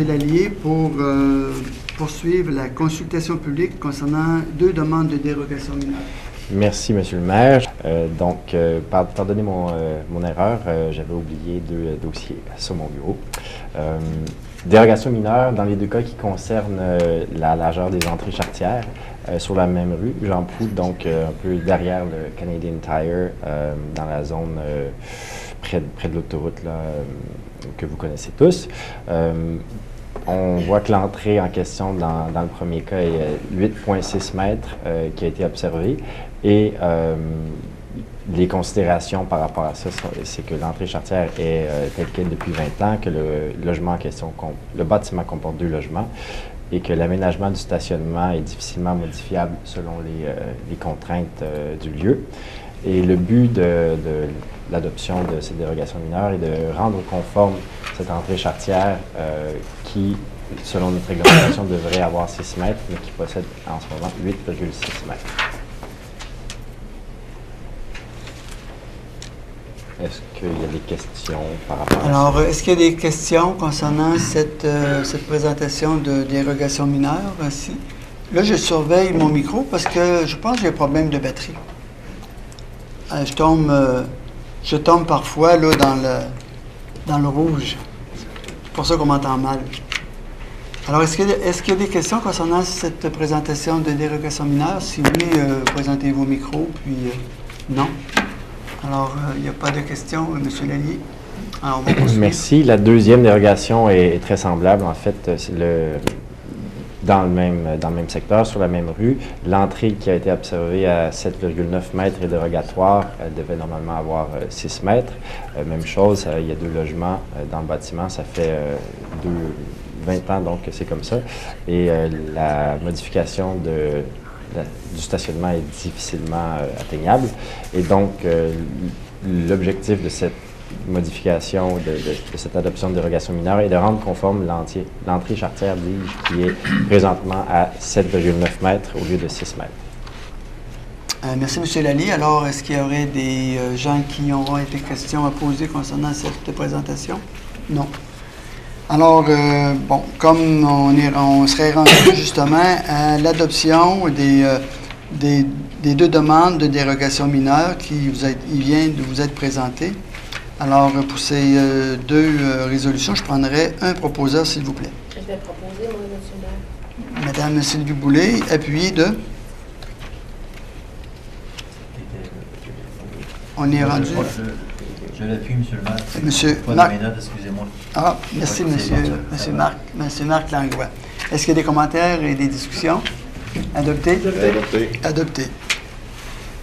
Lallier pour poursuivre la consultation publique concernant 2 demandes de dérogation mineure. Merci, M. le maire. Pardonnez mon erreur, j'avais oublié 2 dossiers sur mon bureau. Dérogation mineure dans les 2 cas qui concernent la largeur des entrées charretières sur la même rue, Jean Proulx, donc un peu derrière le Canadian Tire, dans la zone près de l'autoroute que vous connaissez tous. On voit que l'entrée en question dans le premier cas est 8,6 mètres qui a été observé et les considérations par rapport à ça, c'est que l'entrée charretière est telle qu'elle depuis 20 ans, que le logement en question, le bâtiment comporte 2 logements et que l'aménagement du stationnement est difficilement modifiable selon les contraintes du lieu. Et le but de l'adoption de cette dérogation mineure est de rendre conforme cette entrée charretière qui, selon notre réglementation, devrait avoir 6 mètres, mais qui possède en ce moment 8,6 mètres. Est-ce qu'il y a des questions par rapport à ça? Alors, est-ce qu'il y a des questions concernant cette présentation de dérogation mineure ici? Là, je surveille mon micro parce que je pense que j'ai un problème de batterie. Je tombe parfois là, dans le rouge. C'est pour ça qu'on m'entend mal. Alors, est-ce qu'il y a des questions concernant cette présentation de dérogation mineure? Si oui, présentez vos micros, puis non. Alors, il n'y a pas de questions, M. Lallier. Alors, on va poursuivre. Merci. La deuxième dérogation est très semblable. En fait, c'est dans le même secteur, sur la même rue. L'entrée qui a été observée à 7,9 mètres est dérogatoire. Elle devait normalement avoir 6 mètres. Même chose, il y a 2 logements dans le bâtiment. Ça fait 20 ans donc que c'est comme ça. Et la modification du stationnement est difficilement atteignable. Et donc, l'objectif de cette modification, de cette adoption de dérogation mineure est de rendre conforme l'entrée charretière d'Ige qui est présentement à 7,9 mètres au lieu de 6 mètres. Merci, M. Lallier. Alors, est-ce qu'il y aurait des gens qui auront des questions à poser concernant cette présentation? Non. Alors, comme on serait rendu justement à l'adoption des 2 demandes de dérogation mineure qui viennent de vous être présentées. Alors, pour ces 2 résolutions, je prendrai un proposeur, s'il vous plaît. Je vais proposer, moi, M. le maire. Madame Sylvie Boulay, appuyée de... On est rendu... Je l'appuie, M. le maire. Monsieur Pas Marc. de mes notes, excusez-moi. Ah, merci, Monsieur Marc Langlois. Est-ce qu'il y a des commentaires et des discussions? Adopté? Adopté. Adopté.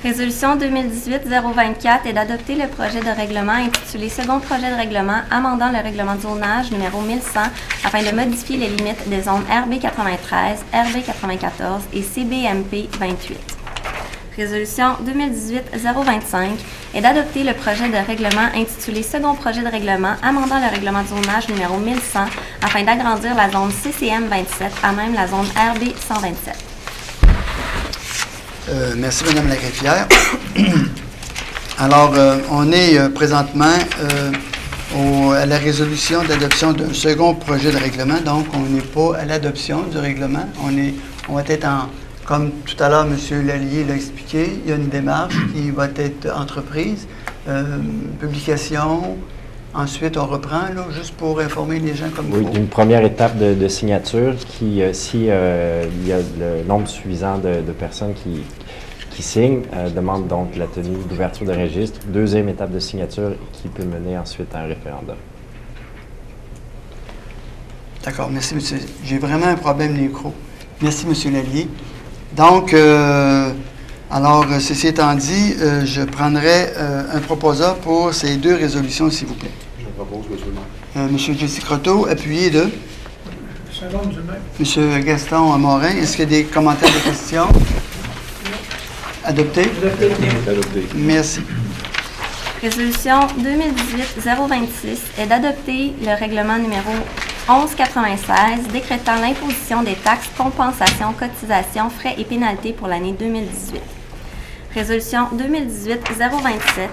Résolution 2018-024 est d'adopter le projet de règlement intitulé Second projet de règlement amendant le règlement de zonage numéro 1100 afin de modifier les limites des zones RB 93, RB 94 et CBMP 28. Résolution 2018-025 est d'adopter le projet de règlement intitulé Second projet de règlement amendant le règlement de zonage numéro 1100 afin d'agrandir la zone CCM 27 à même la zone RB 127. Merci, Mme la greffière. Alors, on est présentement à la résolution d'adoption d'un second projet de règlement, donc on n'est pas à l'adoption du règlement. On va être comme tout à l'heure, M. Lallier l'a expliqué, il y a une démarche qui va être entreprise, publication. Ensuite, on reprend, là, juste pour informer les gens comme Oui, il faut. une première étape de signature qui, si il y a le nombre suffisant de personnes qui signent, demande donc la tenue d'ouverture de registre. Deuxième étape de signature qui peut mener ensuite à un référendum. D'accord, merci, monsieur. J'ai vraiment un problème de micro. Merci, monsieur Lallier. Donc, alors, ceci étant dit, je prendrai un proposeur pour ces 2 résolutions, s'il vous plaît. Je propose, monsieur le maire. Monsieur Jesse Croteau, appuyé de... Monsieur Gaston Morin. Est-ce qu'il y a des commentaires, des questions? Adopté? Adopté. Merci. Résolution 2018-026 est d'adopter le règlement numéro 1196 décrétant l'imposition des taxes, compensations, cotisations, frais et pénalités pour l'année 2018. Résolution 2018-027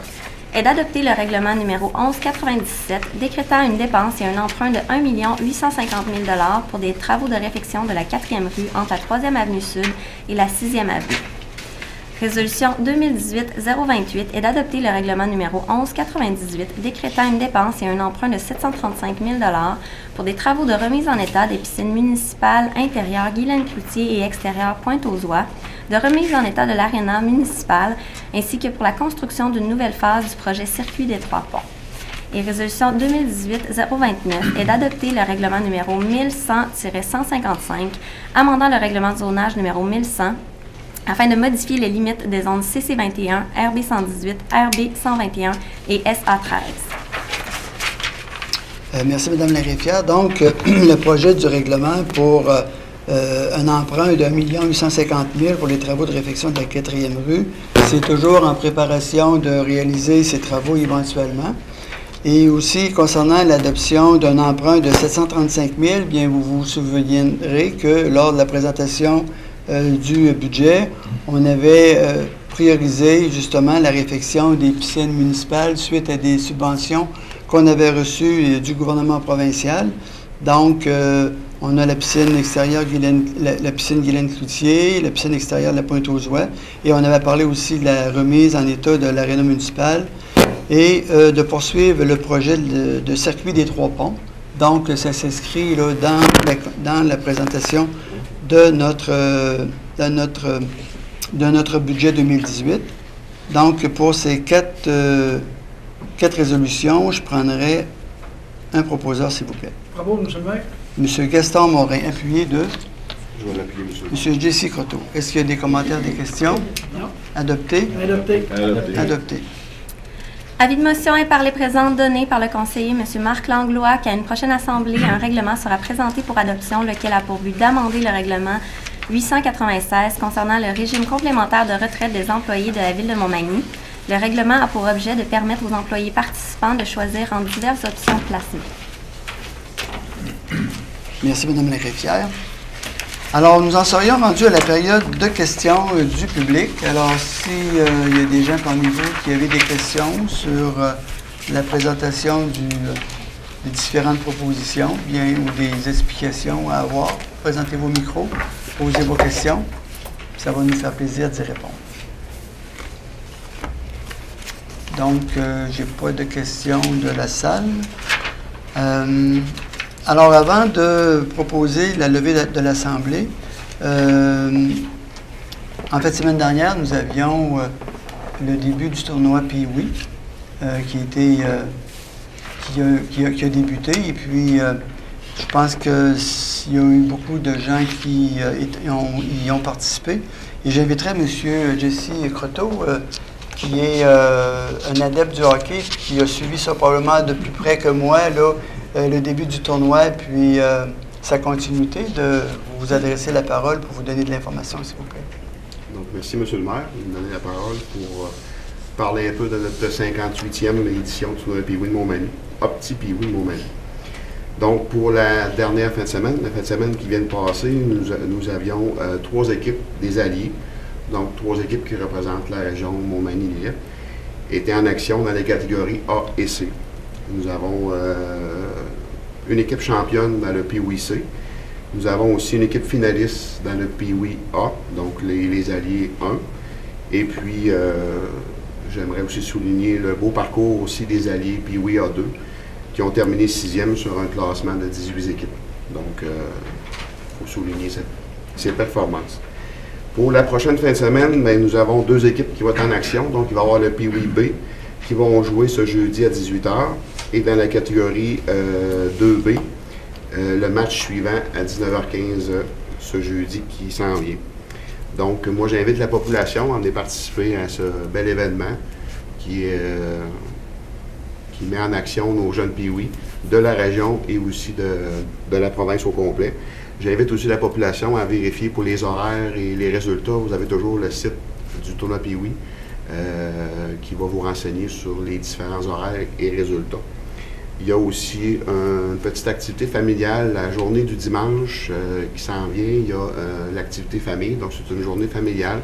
est d'adopter le règlement numéro 1197 décrétant une dépense et un emprunt de 1 850 000 $ pour des travaux de réfection de la 4e rue entre la 3e avenue Sud et la 6e avenue. Résolution 2018-028 est d'adopter le règlement numéro 1198 décrétant une dépense et un emprunt de 735 000 $ pour des travaux de remise en état des piscines municipales intérieures Guylaine-Cloutier et extérieures Pointe-aux-Oies, de remise en état de l'aréna municipal ainsi que pour la construction d'une nouvelle phase du projet Circuit des Trois-Ponts. Et résolution 2018-029 est d'adopter le règlement numéro 1100-155 amendant le règlement de zonage numéro 1100 afin de modifier les limites des zones CC21, RB118, RB121 et SA13. Merci, Mme la greffière. Donc, le projet du règlement pour un emprunt de 1 850 000 pour les travaux de réfection de la 4e rue, c'est toujours en préparation de réaliser ces travaux éventuellement. Et aussi, concernant l'adoption d'un emprunt de 735 000, bien, vous vous souviendrez que lors de la présentation du budget, on avait prioriser justement la réfection des piscines municipales suite à des subventions qu'on avait reçues du gouvernement provincial. Donc, on a la piscine extérieure, la piscine Guylaine-Cloutier, la piscine extérieure de la Pointe-aux-Oies, et on avait parlé aussi de la remise en état de l'aréna municipale et de poursuivre le projet de circuit des Trois Ponts. Donc, ça s'inscrit là, dans la présentation de notre budget 2018. Donc, pour ces quatre résolutions, je prendrai un proposeur, s'il vous plaît. Bravo, M. le maire. M. Gaston Morin, appuyé de Je vais l'appuyer, monsieur. M. Jesse Croteau. Est-ce qu'il y a des commentaires, des questions? Non. Adopté? Adopté. Adopté. Avis de motion est par les présents donné par le conseiller M. Marc Langlois qu'à une prochaine assemblée, un règlement sera présenté pour adoption, lequel a pour but d'amender le règlement 896 concernant le régime complémentaire de retraite des employés de la Ville de Montmagny. Le règlement a pour objet de permettre aux employés participants de choisir entre diverses options de placement. Merci, Mme la greffière. Alors, nous en serions rendus à la période de questions du public. Alors, s'il y a des gens parmi vous qui avaient des questions sur la présentation des différentes propositions, bien, ou des explications à avoir, présentez vos micros, posez vos questions. Ça va nous faire plaisir d'y répondre. Donc, je n'ai pas de questions de la salle. Alors, avant de proposer la levée de l'Assemblée, en fait, semaine dernière, nous avions le début du tournoi Pee-Wee qui a débuté. Et puis, je pense qu'il y a eu beaucoup de gens qui y ont participé. Et j'inviterai M. Jesse Croteau, qui est un adepte du hockey, qui a suivi ça probablement de plus près que moi, là, le début du tournoi, puis sa continuité, de vous adresser la parole pour vous donner de l'information, s'il vous plaît. Donc, merci, M. le maire, de me donner la parole pour parler un peu de notre 58e édition du tournoi Pee-Wee de Montmagny, Opti Pee-Wee de Montmagny. Donc, pour la dernière fin de semaine, la fin de semaine qui vient de passer, nous avions 3 équipes des alliés, donc 3 équipes qui représentent la région Montmagny-Lillette, étaient en action dans les catégories A et C. Nous avons une équipe championne dans le Pee-Wee C. Nous avons aussi une équipe finaliste dans le Pee-Wee A, donc les alliés 1. Et puis, j'aimerais aussi souligner le beau parcours aussi des alliés Pee-Wee A2, qui ont terminé 6e sur un classement de 18 équipes. Donc, il faut souligner ces performances. Pour la prochaine fin de semaine, bien, nous avons 2 équipes qui vont être en action. Donc, il va y avoir le Pee-Wee B qui vont jouer ce jeudi à 18h. Et dans la catégorie 2B, le match suivant à 19h15 ce jeudi qui s'en vient. Donc, moi, j'invite la population à venir participer à ce bel événement qui met en action nos jeunes Pee-Wee de la région et aussi de la province au complet. J'invite aussi la population à vérifier pour les horaires et les résultats. Vous avez toujours le site du tournoi Pee-Wee qui va vous renseigner sur les différents horaires et résultats. Il y a aussi une petite activité familiale la journée du dimanche qui s'en vient. Il y a l'activité famille, donc c'est une journée familiale.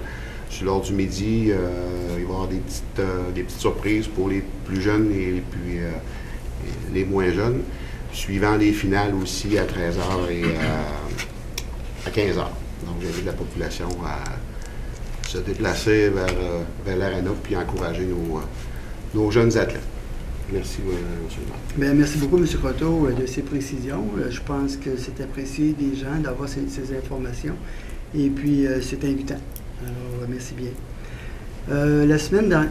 Sur l'heure du midi, il va y avoir des petites surprises pour les plus jeunes et les moins jeunes, suivant les finales aussi à 13h et à 15h. Donc j'invite la population à se déplacer vers l'aréna puis encourager nos jeunes athlètes. Merci, M. le maire. Bien, merci beaucoup, M. Croteau, de ces précisions. Je pense que c'est apprécié des gens d'avoir ces informations. Et puis, c'est invitant. Alors, merci bien.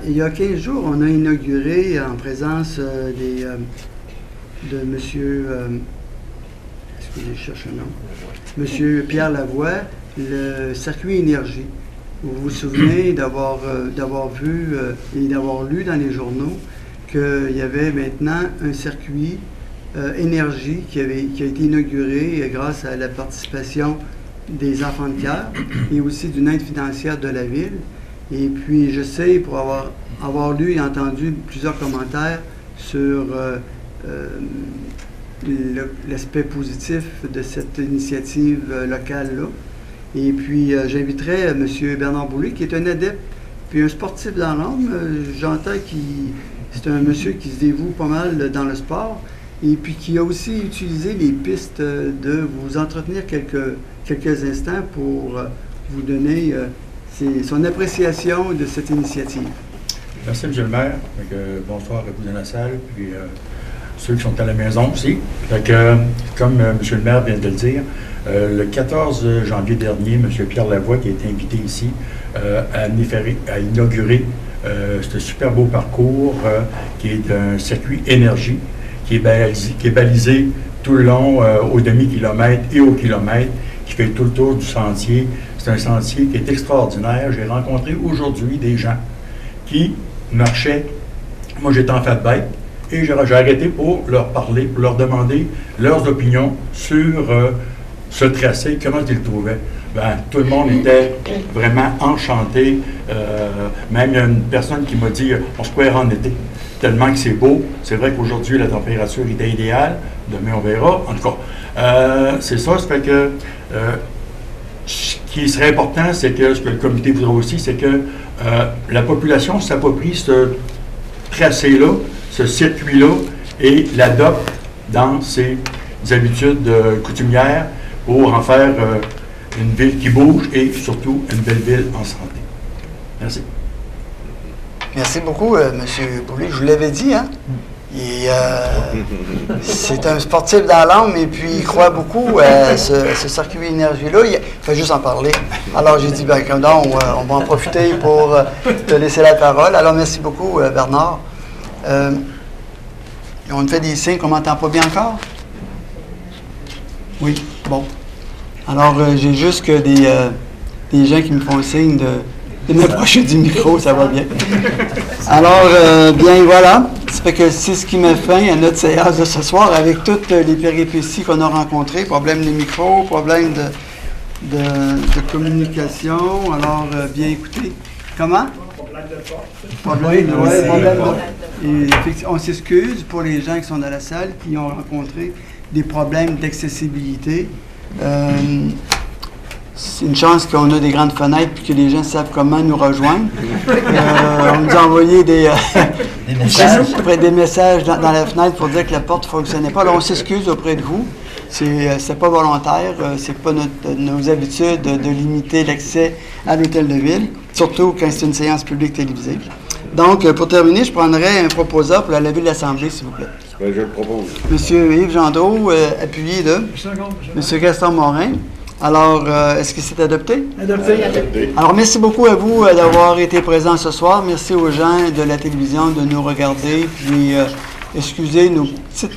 Il y a 15 jours, on a inauguré, en présence de M. Excusez, je cherche un nom. M. Pierre Lavoie, le circuit énergie. Vous vous souvenez d'avoir vu et d'avoir lu dans les journaux qu'il y avait maintenant un circuit énergie qui a été inauguré grâce à la participation des enfants de cœur et aussi d'une aide financière de la Ville. Et puis, je sais, pour avoir lu et entendu plusieurs commentaires sur l'aspect positif de cette initiative locale-là. Et puis, j'inviterai M. Bernard Boulay, qui est un adepte Puis un sportif dans l'âme, j'entends c'est un monsieur qui se dévoue pas mal dans le sport et puis qui a aussi utilisé les pistes de vous entretenir quelques instants pour vous donner son appréciation de cette initiative. Merci, M. le maire. Bonsoir à vous dans la salle, puis ceux qui sont à la maison aussi. Comme M. le maire vient de le dire, le 14 janvier dernier, M. Pierre Lavoie, qui a été invité ici, a inauguré ce super beau parcours qui est un circuit énergie, qui est balisé tout le long au demi-kilomètre et au kilomètre, qui fait tout le tour du sentier. C'est un sentier qui est extraordinaire. J'ai rencontré aujourd'hui des gens qui marchaient. Moi, j'étais en fat bike et j'ai arrêté pour leur parler, pour leur demander leurs opinions sur ce tracé, comment ils le trouvaient. Ben, tout le monde était vraiment enchanté. Même il y a une personne qui m'a dit on se pourrait en été, tellement que c'est beau. C'est vrai qu'aujourd'hui, la température était idéale. Demain, on verra. En tout cas, c'est ça. Ça fait que ce qui serait important, c'est que ce que le comité voudrait aussi, c'est que la population s'approprie ce tracé-là, ce circuit-là, et l'adopte dans ses habitudes coutumières pour en faire une ville qui bouge et surtout une belle ville en santé. Merci. Merci beaucoup, M. Boulay. Je vous l'avais dit, hein? C'est un sportif dans l'âme et puis il croit beaucoup à ce circuit énergie-là. Il fait juste en parler. Alors j'ai dit, on va en profiter pour te laisser la parole. Alors merci beaucoup, Bernard. On me fait des signes qu'on ne m'entend pas bien encore? Oui, bon. Alors j'ai juste que des gens qui me font signe de m'approcher du micro, ça va bien. Alors, bien voilà. Ça fait que c'est ce qui met fin à notre séance de ce soir avec toutes les péripéties qu'on a rencontrées, problème de micro, problème de communication. Alors, bien écoutez. Comment? Problème de porte. Problème de... On s'excuse pour les gens qui sont dans la salle, qui ont rencontré des problèmes d'accessibilité. C'est une chance qu'on a des grandes fenêtres et que les gens savent comment nous rejoindre. On nous a envoyé des messages dans la fenêtre pour dire que la porte ne fonctionnait pas. Alors, on s'excuse auprès de vous. C'est pas volontaire. C'est pas nos habitudes de limiter l'accès à l'hôtel de ville, surtout quand c'est une séance publique télévisée. Donc, pour terminer, je prendrai un proposeur pour la levée de l'Assemblée, s'il vous plaît. Je le propose. M. Yves Gendreau, appuyé de M. Gaston Morin. Alors, est-ce que c'est adopté? Adopté. Alors, merci beaucoup à vous d'avoir été présents ce soir. Merci aux gens de la télévision de nous regarder. Puis, excusez nos petits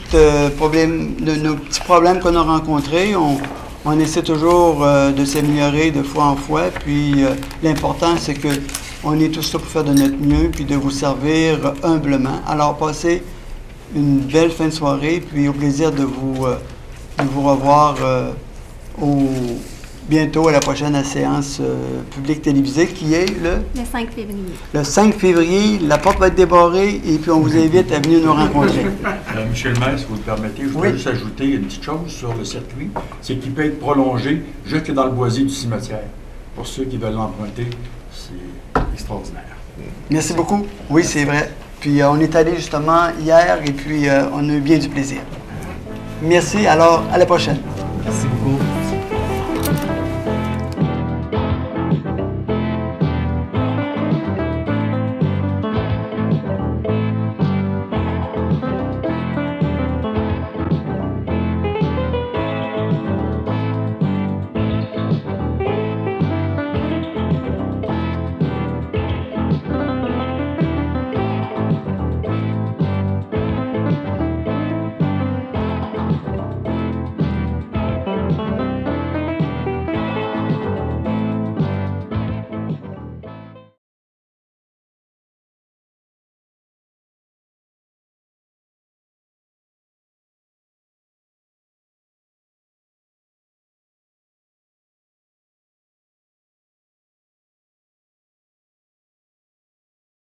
problèmes qu'on a rencontrés. On essaie toujours de s'améliorer de fois en fois. Puis, l'important, c'est qu'on est tous là pour faire de notre mieux puis de vous servir humblement. Alors, passez une belle fin de soirée. Puis, au plaisir de vous revoir bientôt à la prochaine séance publique télévisée qui est le 5 février. Le 5 février, la porte va être débarrée et puis on vous invite à venir nous rencontrer. Monsieur le maire, si vous le permettez, je voudrais juste ajouter une petite chose sur le circuit, c'est qu'il peut être prolongé jusque dans le boisier du cimetière. Pour ceux qui veulent l'emprunter, c'est extraordinaire. Merci beaucoup. Oui, c'est vrai. Puis on est allé justement hier et puis on a eu bien du plaisir. Merci. Alors, à la prochaine. Merci beaucoup.